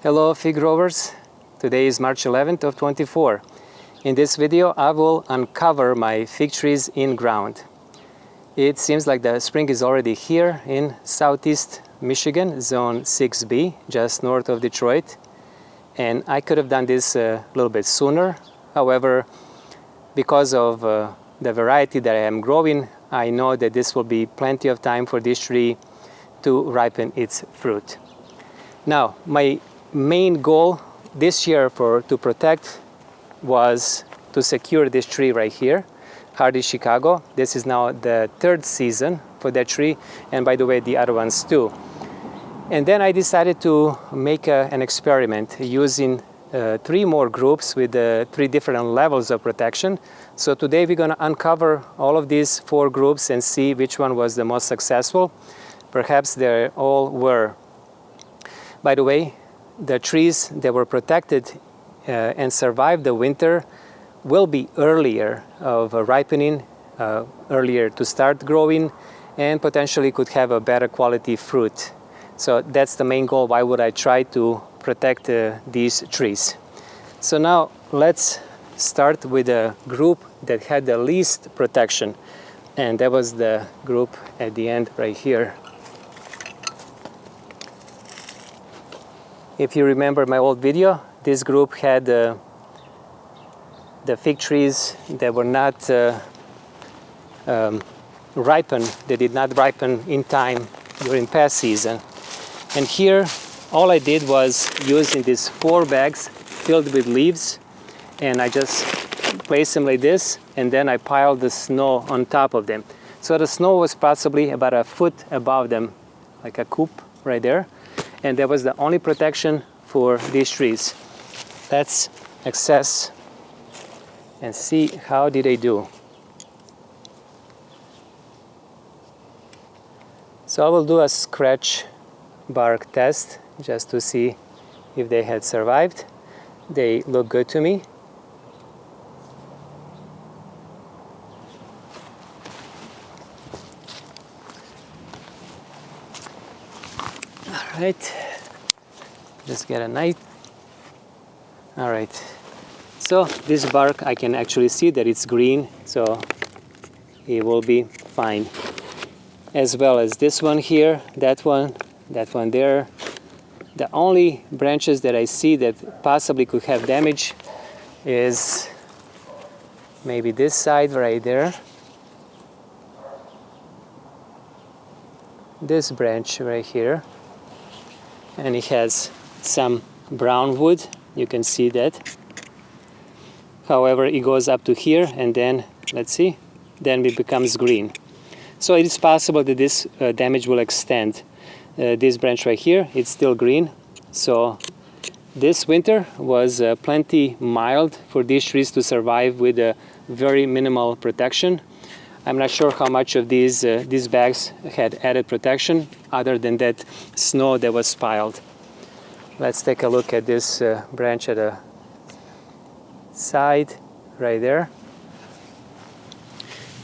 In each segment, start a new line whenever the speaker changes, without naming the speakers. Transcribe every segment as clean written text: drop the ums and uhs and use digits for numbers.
Hello fig growers, today is March 11th of 24. In this video I will uncover my fig trees in ground. It seems like the spring is already here in southeast Michigan, zone 6B, just north of Detroit. And I could have done this a little bit sooner. However, because of the variety that I am growing, I know that this will be plenty of time for this tree to ripen its fruit. Now, my main goal this year to protect was to secure this tree right here, Hardy Chicago. This is now the third season for that tree, and by the way, the other ones too. And then I decided to make an experiment using 3 more groups with 3 different levels of protection. So today we're going to uncover all of these 4 groups and see which one was the most successful. Perhaps they all were. By the way, the trees that were protected and survived the winter will be earlier of ripening, earlier to start growing, and potentially could have a better quality fruit. So that's the main goal. Why would I try to protect these trees? So now let's start with a group that had the least protection, and that was the group at the end right here. If you remember my old video, this group had the fig trees that were not ripened. They did not ripen in time during past season. And here, all I did was using these 4 bags filled with leaves, and I just placed them like this, and then I piled the snow on top of them. So the snow was possibly about a foot above them, like a coop right there. And that was the only protection for these trees. Let's access and see how did they do. So I will do a scratch bark test just to see if they had survived. They look good to me. All right, just get a knife. All right, so this bark, I can actually see that it's green, so it will be fine. As well as this one here, that one there. The only branches that I see that possibly could have damage is maybe this side right there. This branch right here. And it has some brown wood, you can see that. However, it goes up to here, and then, let's see, then it becomes green. So it is possible that this damage will extend. This branch right here, it's still green. So this winter was plenty mild for these trees to survive with very minimal protection. I'm not sure how much of these bags had added protection other than that snow that was piled. Let's take a look at this branch at the side right there.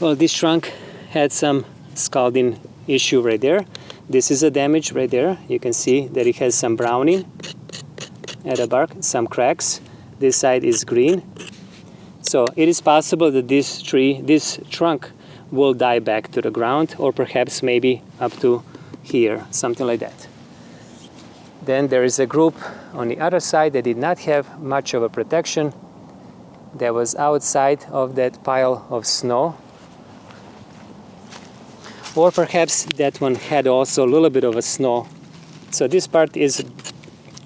Well, this trunk had some scalding issue right there. This is a damage right there. You can see that it has some browning at the bark, some cracks. This side is green. So it is possible that this trunk will die back to the ground, or perhaps maybe up to here, something like that. Then there is a group on the other side that did not have much of a protection, that was outside of that pile of snow. Or perhaps that one had also a little bit of a snow. So this part is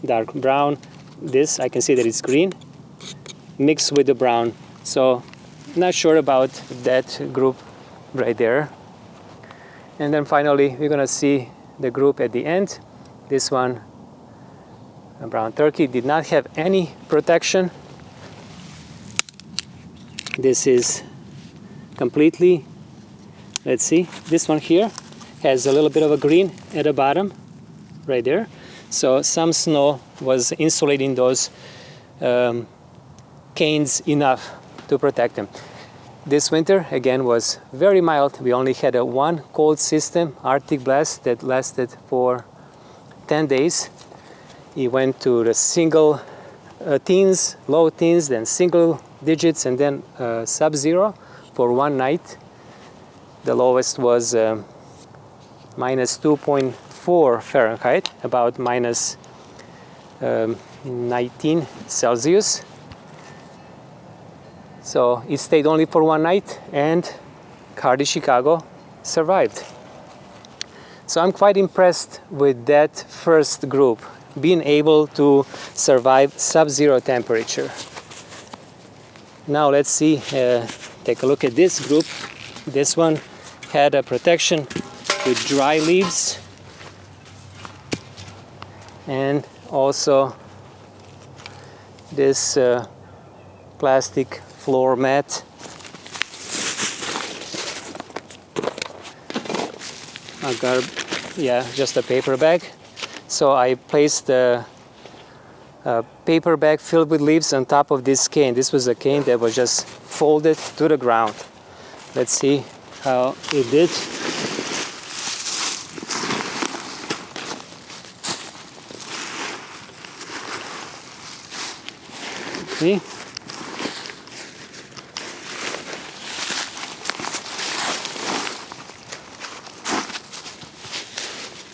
dark brown. This, I can see that it's green, mixed with the brown. So not sure about that group right there. And then finally we're gonna see the group at the end. This one, a brown turkey, did not have any protection. This is completely, let's see, this one here has a little bit of a green at the bottom right there. So some snow was insulating those canes enough to protect them. This winter, again, was very mild. We only had a 1 cold system, Arctic blast, that lasted for 10 days. It went to the single teens, low teens, then single digits, and then sub-zero for one night. The lowest was minus 2.4 Fahrenheit, about minus 19 Celsius. So it stayed only for one night, and Hardy Chicago survived. So I'm quite impressed with that first group, being able to survive sub-zero temperature. Now let's see, take a look at this group. This one had a protection with dry leaves, and also this plastic floor mat. Just a paper bag. So I placed the paper bag filled with leaves on top of this cane. This was a cane that was just folded to the ground. Let's see how it did. See?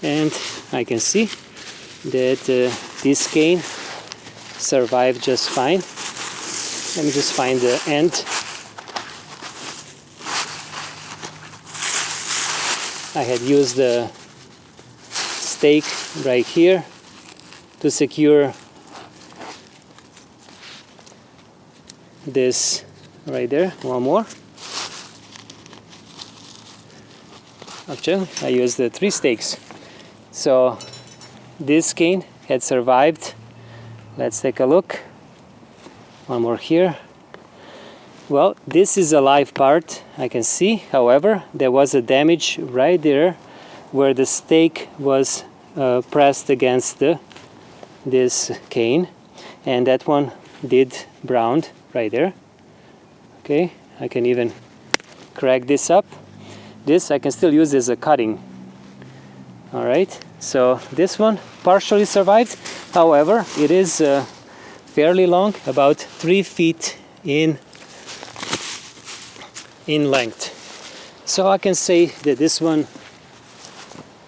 And I can see that this cane survived just fine. Let me just find the end. I had used the stake right here to secure this right there. One more. Actually, I used the 3 stakes. So this cane had survived. Let's take a look. One more here. Well, this is a live part, I can see. However, there was a damage right there where the stake was pressed against this cane, and that one did brown right there. Okay, I can even crack this up. This I can still use as a cutting. All right, so this one partially survived. However, it is fairly long, about 3 feet in length. So I can say that this one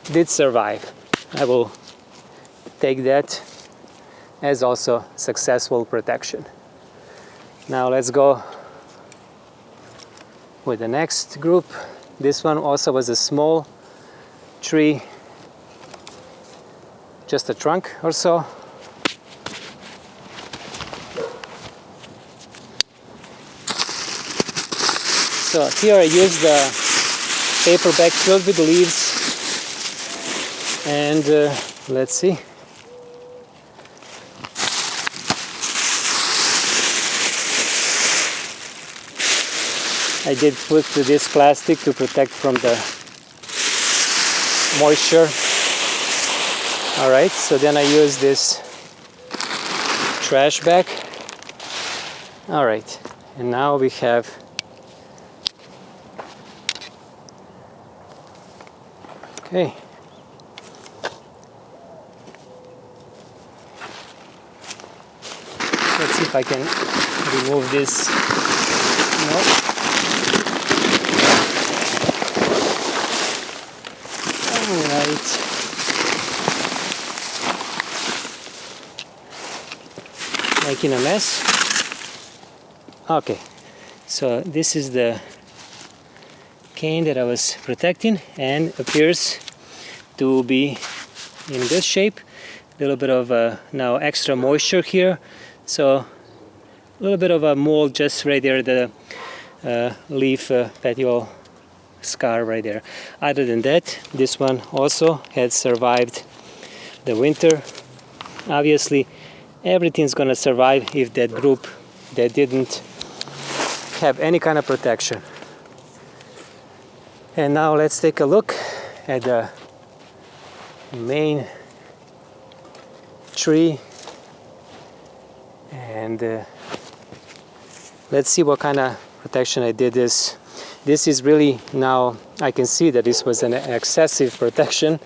did survive. I will take that as also successful protection. Now let's go with the next group. This one also was a small tree, just a trunk or so. So here I used the paper bag filled with leaves, and let's see. I did put this plastic to protect from the moisture. All right, so then I use this trash bag. All right, and now we have okay. Let's see if I can remove this. No. Alright. Making a mess. Okay, so this is the cane that I was protecting, and appears to be in this shape. A little bit of now extra moisture here, so a little bit of a mold just right there, the leaf petiole scar right there. Other than that, this one also had survived the winter. Obviously everything's gonna survive if that group that didn't have any kind of protection. And now let's take a look at the main tree, and let's see what kind of protection I did this. This is really, now I can see that this was an excessive protection.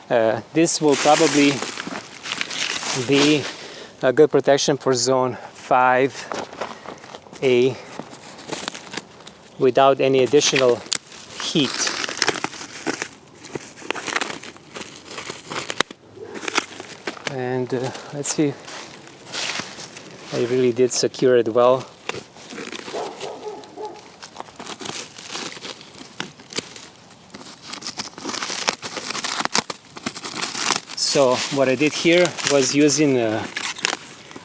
This will probably be a good protection for zone 5A without any additional heat. And let's see, I really did secure it well. So what I did here was using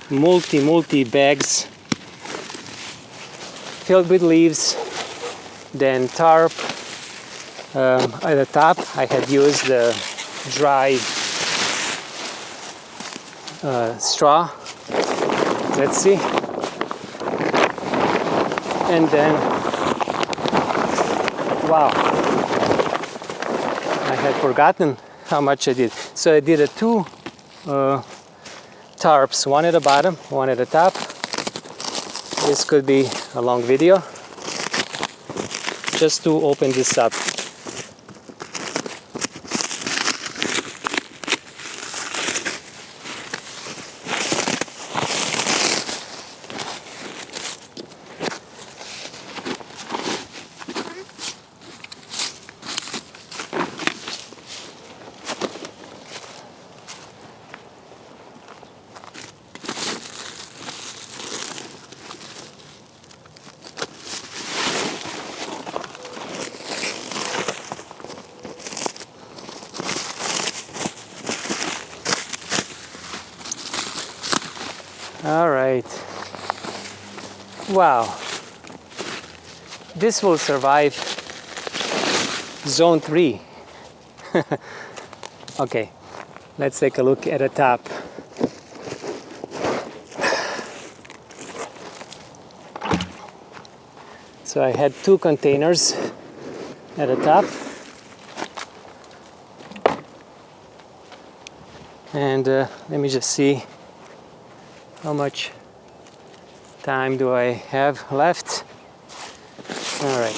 multi bags filled with leaves, then tarp. At the top I had used dry straw. Let's see. And then, wow, I had forgotten how much I did. So I did two tarps, one at the bottom, one at the top. This could be a long video just to open this up. All right. Wow. This will survive zone 3. Okay, let's take a look at the top. So I had 2 containers at the top. And let me just see how much time do I have left. All right.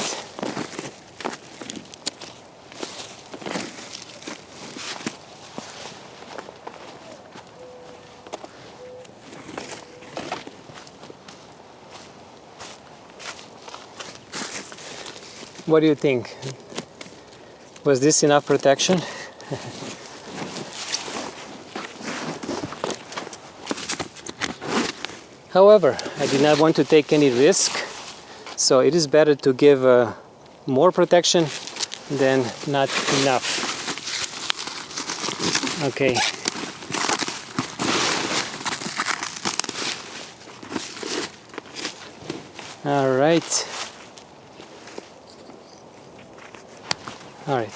What do you think? Was this enough protection? However, I did not want to take any risk, so it is better to give more protection than not enough. Okay. All right. All right.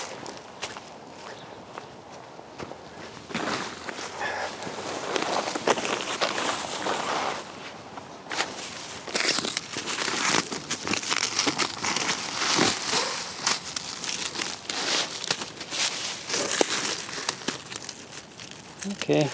Okay.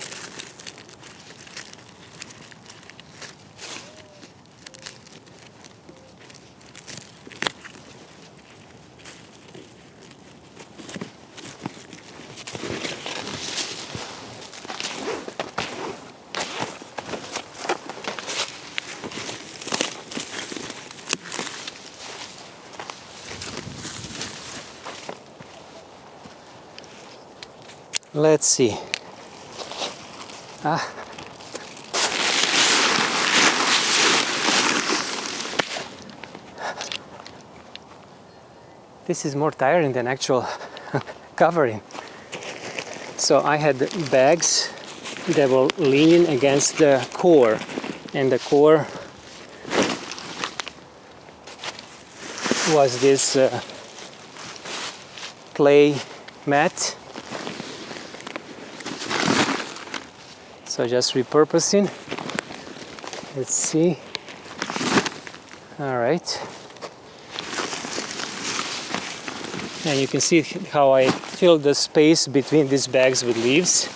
Let's see. This is more tiring than actual covering. So I had bags that were leaning against the core, and the core was this clay mat. So just repurposing. Let's see. All right. And you can see how I filled the space between these bags with leaves.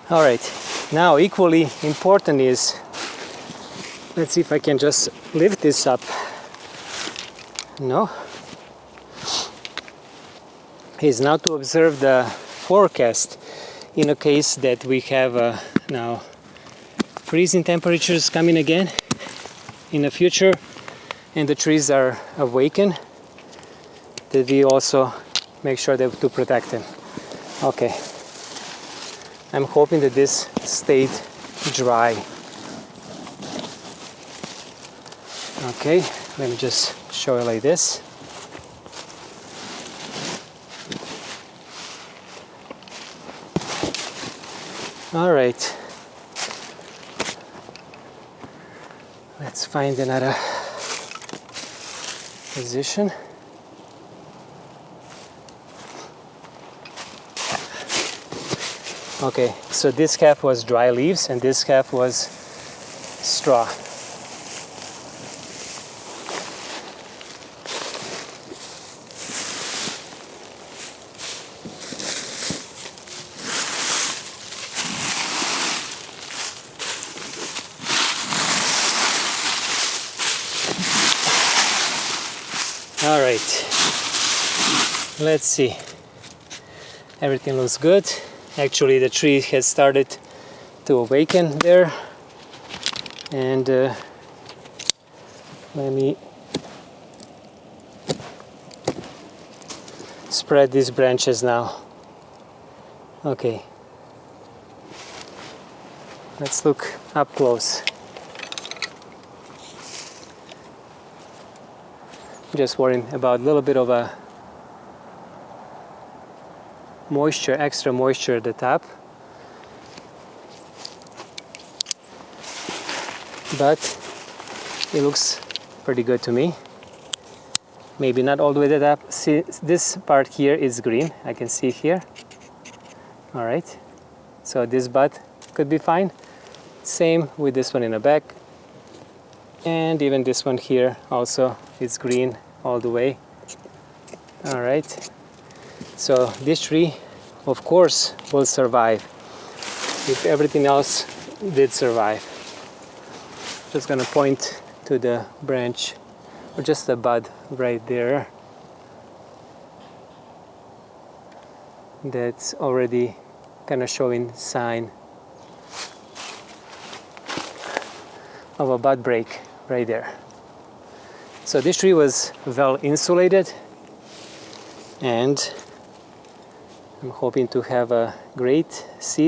All right. Now, equally important is, let's see if I can just lift this up. No. is now to observe the forecast in a case that we have now freezing temperatures coming again in the future and the trees are awakened, that we also make sure that to protect them. Okay, I'm hoping that this stayed dry. Okay, let me just show it like this. All right, let's find another position. Okay, so this half was dry leaves and this half was straw. All right, let's see. Everything looks good. Actually, the tree has started to awaken there. And let me spread these branches now. Okay, let's look up close. Just worrying about a little bit of a moisture, extra moisture at the top. But it looks pretty good to me. Maybe not all the way to the top. See, this part here is green, I can see here. All right, so this bud could be fine. Same with this one in the back. And even this one here also is green all the way. All right, so this tree of course will survive if everything else did survive. Just gonna point to the branch or just the bud right there that's already kind of showing sign of a bud break right there. So this tree was well insulated and I'm hoping to have a great season.